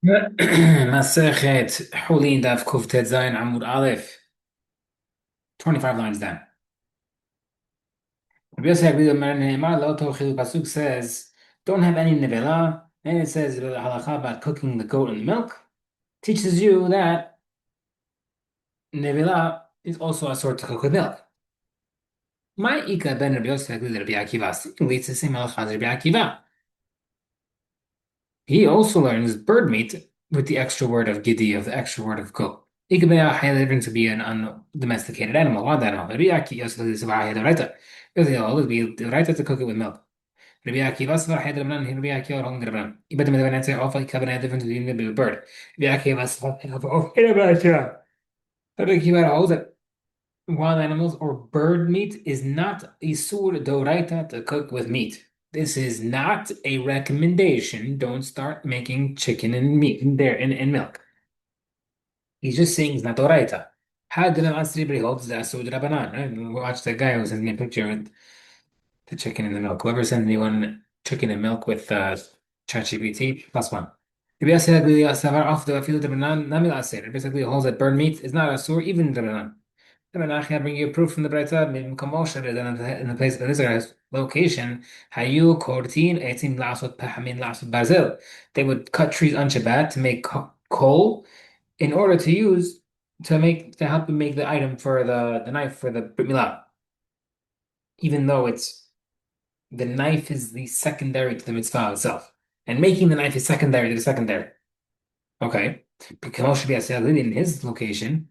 Masechet Hullin Daf Kuf Tet Zayin Amud Aleph, 25 lines down. Rabbi Yosef Agli Omer Ne'emar Lo Tochil Pasuk says, don't have any nevela, and it says the halacha about cooking the goat and the milk teaches you that nevela is also a sort to cook with milk. My Ika ben Rabbi Yosef Agli Rabbi Akiva. Seemingly, it's the same halacha as Rabbi Akiva. He also learns bird meat with the extra word of gidi, of the extra word of goat. Ikbea hayalim to be an undomesticated animal. What animal? Rabbi Aki also is right. Because he'll always be the right to cook it with milk. Rabbi Aki was hayad rabbanan. Rabbi Aki or hung rabbanan. Ibadam the banana say offer kabana different to the bird. Rabbi Aki was rabbi Aki holds that wild animals or bird meat is not isur doraita to cook with meat. This is not a recommendation. Don't start making chicken and meat in there in milk. He's just saying it's not doraita. How did Asri but he holds the asur drabanan, right? Watch the guy who sent me a picture with the chicken and the milk. Whoever sends me one chicken and milk with ChatGPT, plus one. Basically, off the field of Namil basically holds that burnt meat is not asur even drabanan. I bring you proof from the Brayta, maybe Kamosha, in the place in Israel's location, Hayu Kortin Etim Lasot Pahamin Lasot Barzil. They would cut trees on Shabbat to make coal in order to use to help them make the item for the knife for the Brit Milah. Even though it's the knife is the secondary to the mitzvah itself. And making the knife is secondary to the secondary. Okay. Because Moshe in his location,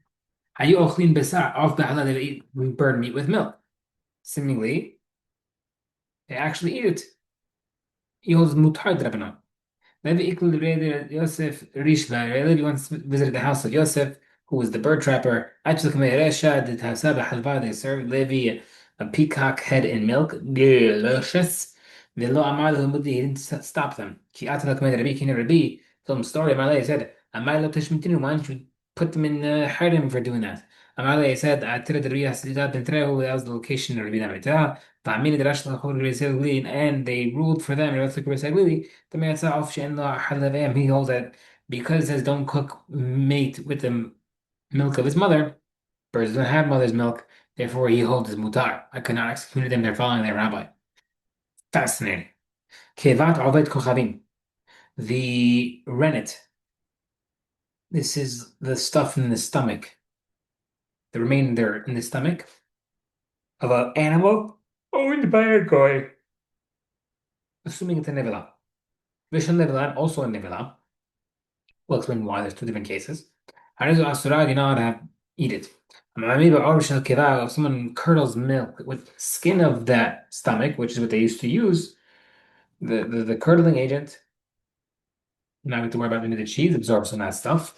Hayu Ochlin Besar of the halal they eat burn meat with milk. Seemingly, they actually eat it. He holds mutar drabanan. Maybe equal to Yosef Rishla. Levi once visited the house of Yosef, who was the bird trapper. Actually, Resha did Hasaba Halva. They served Levi a peacock head in milk. Delicious. Velo Amar Lumudi. He didn't stop them. Ki Atala Kamed Rabbi Kina Rabbi told him story. Amalei said, Amar Lo Tishmitinu. Why don't you put them in Harim for doing that? Amalei said, Atira Rabbi Yasidat Ben Trehu. That was the location of Rabbi Namita. And they ruled for them. The man said, he holds that because it says don't cook meat with the milk of his mother, birds don't have mother's milk, therefore he holds his mutar. I could not execute them, they're following their rabbi. Fascinating. Kevat Ovet Kochavim. The rennet. This is the stuff in the stomach, the remainder in the stomach of an animal owned by a guy, assuming it's a nevela. Vishal nevela, also a nevela. We'll explain why there's two different cases. Harizu Asura, you know how to eat it. If someone curdles milk with skin of that stomach, which is what they used to use, the curdling agent, you not have to worry about any of the cheese absorbs some of that stuff.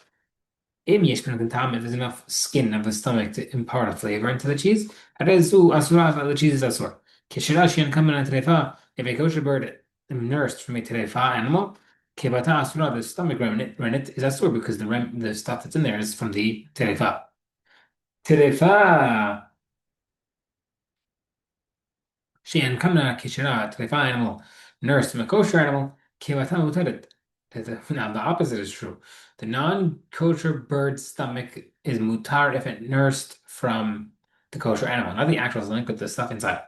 If there's enough skin of the stomach to impart a flavor into the cheese, Harizu Asura, the cheese is Asura. Kishirashi and Kamen Trefa, if a kosher bird nursed from a Trefa animal, Kebata Asura, the stomach rennet is Asura because the stuff that's in there is from the Trefa. Terefa, she'en kamna kishira, terefa animal, nursed from a kosher animal, kivata mutarit. Now, the opposite is true. The non-kosher bird's stomach is mutar if it nursed from the kosher animal, not the actual stomach, but the stuff inside.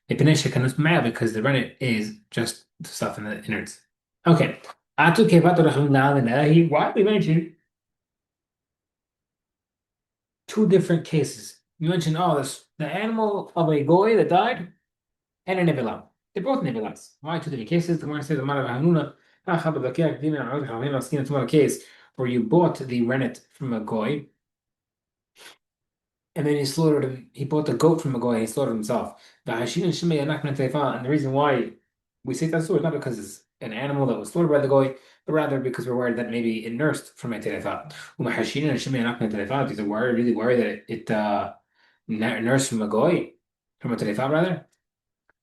Because the rennet is just the stuff in the innards. Okay. Atu kevato rachim la'alenahi. Why we mentioned two different cases. You mentioned, oh, this the animal of a goy that died and a nevilah. They're both nevilahs. Why two different cases? The one says the Mara Hanuna, I've seen a case where you bought the rennet from a goy and then he slaughtered him. He bought the goat from a goy and he slaughtered himself. And the reason why we say that's is not because it's an animal that was slaughtered by the goy, but rather because we're worried that maybe it nursed from a terefa. These are worried, really worried that it nursed from a goy, from a terefa rather.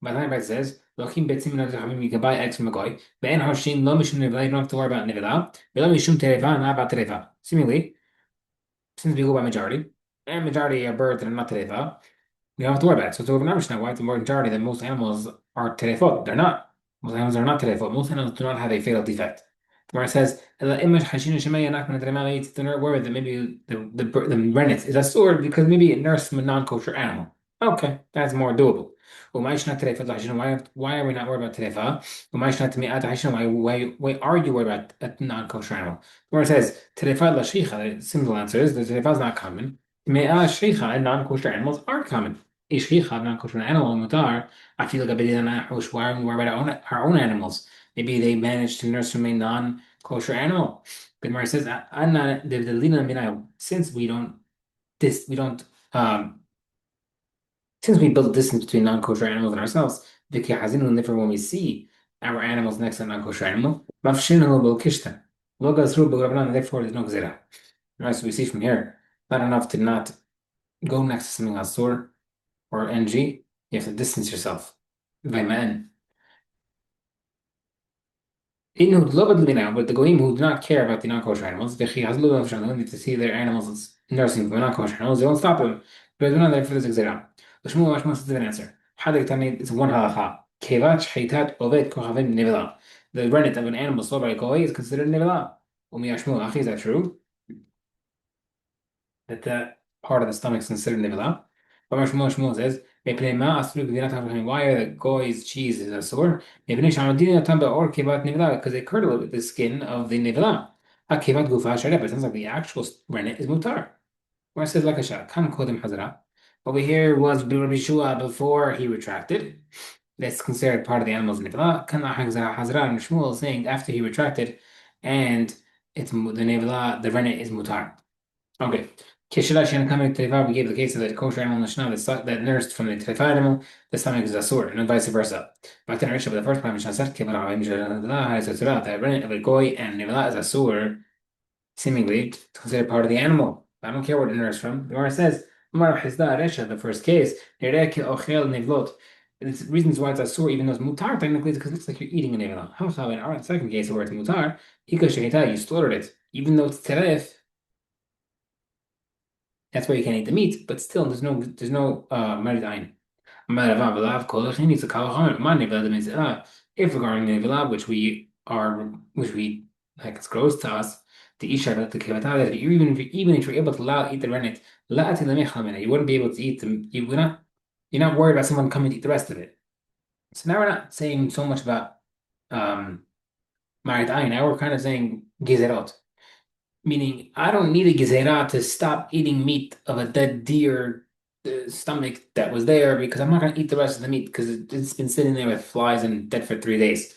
But then it says, "Lochim betzim min hamim." You can buy eggs from a goy. Ve'en harshin lo mishum nevela. You don't have to worry about nevela. Ve'lo mishum terefa, not about terefa. Seemingly, since we go by majority, and majority are birds that are not terefa, we don't have to worry about it. So it's over now. Why the majority that most animals are terefot? They're not. Most animals are not terefot. Most animals do not have a fatal defect. where it says, "Ela imash hashina shemaya nak min adrema eats the word that maybe the rennet is a sword because maybe it nursed from a non-kosher animal. Okay, that's more doable. Umayshna terefa hashina. Why are we not worried about terefa? Umayshna temi'at hashina. Why are you worried about a non-kosher animal? Where it says terefa l'shricha, the simple answer is the terefa is not common. Me'a shricha and non-kosher animals are common. Ishricha, non-kosher animal, mutar. I feel like a bit why are we worried about our own animals? Maybe they managed to nurse from a non-kosher animal. But Gemara says, "Anna the lina minai." Since we don't since we build distance between non-kosher animals and ourselves, v'ki hazinu nefer when we see our animals next to a non-kosher animal, mafshinu lo kishta, lo gazru b'rabbanan. Therefore, there's no gzera. Right, so we see from here, not enough to not go next to something asur or ng. You have to distance yourself. V'ma'an. But the goyim who do not care about the non-kosher animals, they need to see their animals nursing from non-kosher animals, they won't stop them. But they're not there for this exam. Shmuel says an answer. It's one halacha. Kevat shchitat oved kochavim nevela. The rennet of an animal slaughtered by a goy is considered nevela. Is that true? That part of the stomach is considered nevela? But Shmuel says, why are the goy's cheese is a sore? Because they curdle it with the skin of the nevela. But it sounds like the actual rennet is mutar. Where it says like a shot, kan kodim hazara. Over here was Rabbi Shua before he retracted. That's considered part of the animal's nevela. Kan hazara and Shmuel saying after he retracted, and it's the nevela, the rennet is mutar. Okay. Kishilash and coming to Tefa, we gave the case of the kosher animal Mishnah that nursed from the Tefa animal, the stomach is Asur, and vice versa. Back to the Risha, but the first part, Mishnah said, that rennet of a goy and Nevela is Asur, seemingly considered part of the animal. I don't care what it nursed from. The Gemara says, Mar Hizda Resha, the first case, it's reasons why it's Asur, even though it's Mutar, technically, it's because it looks like you're eating a Nevela. How in our second case, where it's Mutar, you slaughtered it, even though it's Teref. That's why you can't eat the meat, but still, there's no merit ayin. If regarding nevela, which we like, it's gross to us. The isha the kivata that even if you're able to eat the rennet, you wouldn't be able to eat them. You're not worried about someone coming to eat the rest of it. So now we're not saying so much about um merit ayin. Now we're kind of saying gizerot. Meaning, I don't need a gezerah to stop eating meat of a dead deer stomach that was there because I'm not going to eat the rest of the meat because it's been sitting there with flies and dead for 3 days.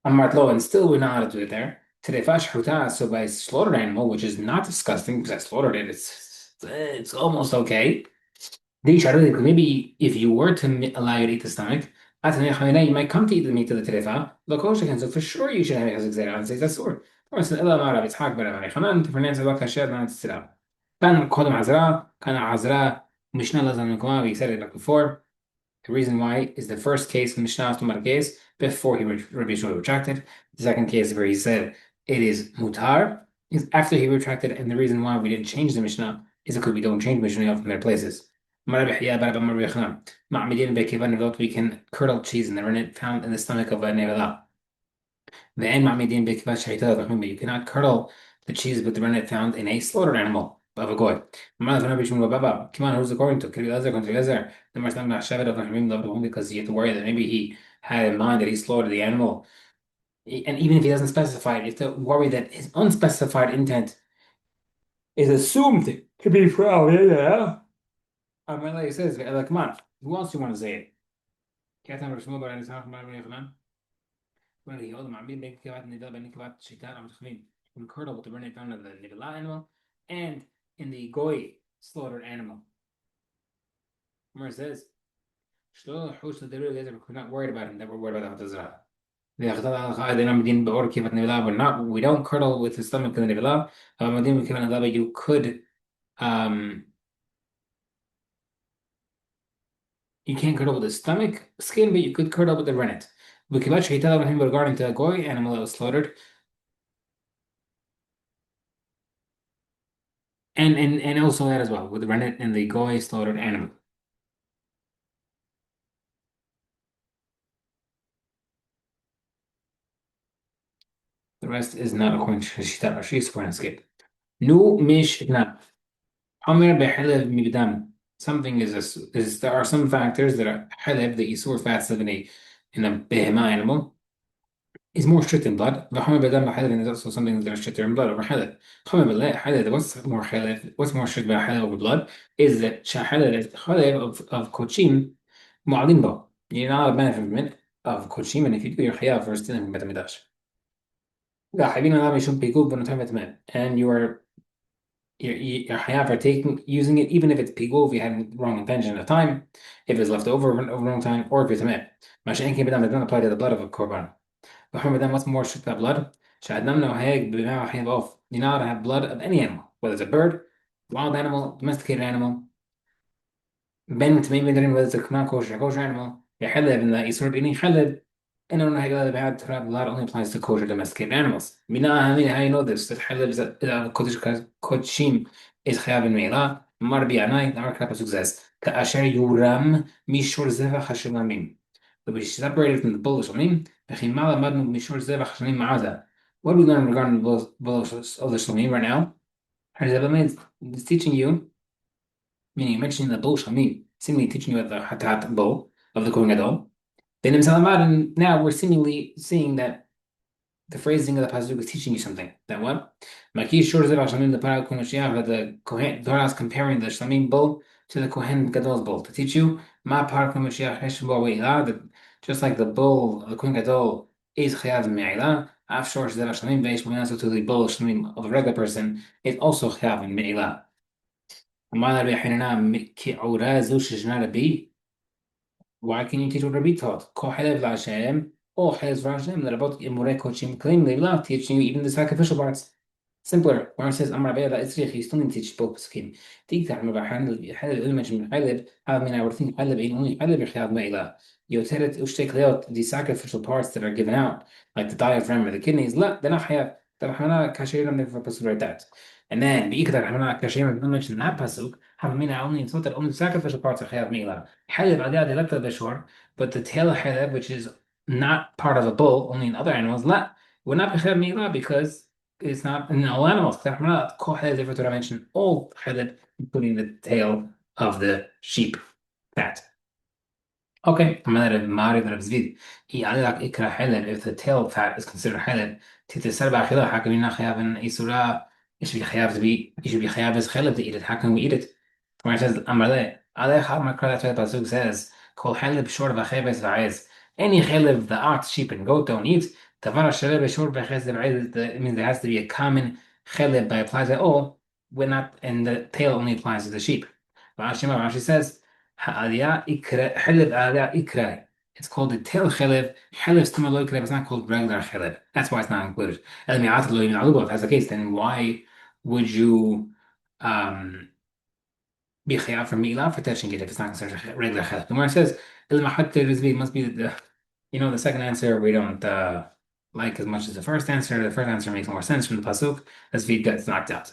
I'm martlo, and still we're not allowed to do it there. Terefash huta, so by slaughtered animal, which is not disgusting because I slaughtered it, it's almost okay. Maybe if you were to allow you to eat the stomach, you might come to eat the meat of the terefa. So for sure you should have it as a and say that's sword. Different answer. كان قدم عزراء كان عزراء Mishnah لازم نقوم. We said it like before. The reason why is the first case, the Mishnah Tumar case, before Rabbi Shua retracted. The second case where he said it is mutar is after he retracted, and the reason why we didn't change the Mishnah is because we don't change Mishnah from their places. We can curdle cheese and the rennet found in the stomach of a nevela. But you cannot curdle the cheese with the rennet found in a slaughtered animal of a goy. Who's according to the because you have to worry that maybe he had in mind that he slaughtered the animal. And even if he doesn't specify it, you have to worry that his unspecified intent is assumed to be from. Yeah. He says, come on, who else do you want to say it? Well, he hold them. I'm being big kivat and the ben kivat shitan. I'm talking in curdle with the rennet found of the nivela animal and in the goy slaughtered animal. Where says, we're not worried about him. That we're worried about the Hatazra. We don't curdle with the stomach of the nivela. You could you can't curdle with the stomach skin, but you could curdle with the rennet. Regarding to a goy animal that was slaughtered. And also that as well, with the rennet and the goy slaughtered animal. The rest is not according to Shita Rashi, for an escape. Nu mish na. Hamer be'helev mibdam. Something is there are some factors that are helev, the isur fats of in a behema animal is more strict in blood. V'chamer be'dam b'helev is also something that are stricter in blood over helev. Chamer be'le helev, what's more strict about helev over blood is that shahelev is helev of kochim mu'alim bo. You're not a benefit from it of kochim, and if you do, you're chayav for stealing from Bet HaMikdash. And you're hayav for using it even if it's pigul, if you had the wrong intention at the time, if it's left over a long time, or if it's tameh. Mashen came down, don't apply to the blood of a korban. But what's more strict about blood? Shadam no heg off. You're not to have blood of any animal, whether it's a bird, wild animal, domesticated animal, ben tamim, whether it's a kosher animal. You're in the isur of eating halib. And on had to have blood only applies to kosher domesticated animals. Mina, how you know this? That halib is kodesh kodshim is chayav in meila. Marbi anai. Our kapasuk says ka'asher yuram mishor zevach hashelamim. But we separated from the bull shamim. V'chimala madnu mishor zevach hashelamim ma'aza. What do we learn regarding the bull of the shamim right now? It's teaching you, meaning mentioning the bull shamim, simply teaching you about the hatat bull of the kohen gadol. And now we're seemingly seeing that the phrasing of the pasuk is teaching you something. That what? The Kohen, Torah is comparing the Shlamim bull to the Kohen Gadol's bull to teach you that just like the bull of the Kohen Gadol is chayav me'ilah, afshor shezev Shlamim veish to the bull Shlamim of a regular person is also chayav me'ilah. Why can you teach what Rabbi taught? Ko halev la'Hashem, or halev la'Hashem, that about imurei kochim klim le'ila, teaching you even the sacrificial parts. Simpler. When it says Amar Rabbi Itzrich, you still need to teach both pesukim. Tiktar about halev, only mentioned halev. I mean, I would think halev ain't only halev yechayav me'ila. Yoteret ushtek leot, the sacrificial parts that are given out, like the diaphragm or the kidneys. La, they're not hayav. The Rahmana kasher never pasuk like that. And then Beikadar Rahmana kasher don't mention that pasuk. Have mean only it's not that only sacrificial parts are chayav me'ila. Halib adiyah delekta b'shor, but the tail of halib, which is not part of a bull, only in other animals, would not be chayav me'ila because it's not in all animals. Kol halib different to mention all halib, including the tail of the sheep fat. Okay, I'm gonna Mari Rav Zvid. Ikra halib, if the tail fat is considered halib, how can we not have an isura? It should be chayav to be. It should be chayav as halib to eat it. How can we eat it? Where it says Amaleh, Alech Makra, that's why the pasuk says, Kol halib short v'cheves v'ayez. Any halib the ox, sheep, and goat don't eat. Tavar shalib short v'cheves v'ayez. It means there has to be a common halib that applies to all. We're not, and the tail only applies to the sheep. Rashi says, Ha'aliyah ikra halib aliyah ikra. It's called the tail halib. Halib stimulus halib. It's not called regular halib. That's why it's not included. If that's the case, then why would you be chayav for milah for touching it if it's not considered regular chelak. The Gemara says it must be the second answer we don't like as much as the first answer. The first answer makes more sense from the pasuk. As Vid gets knocked out.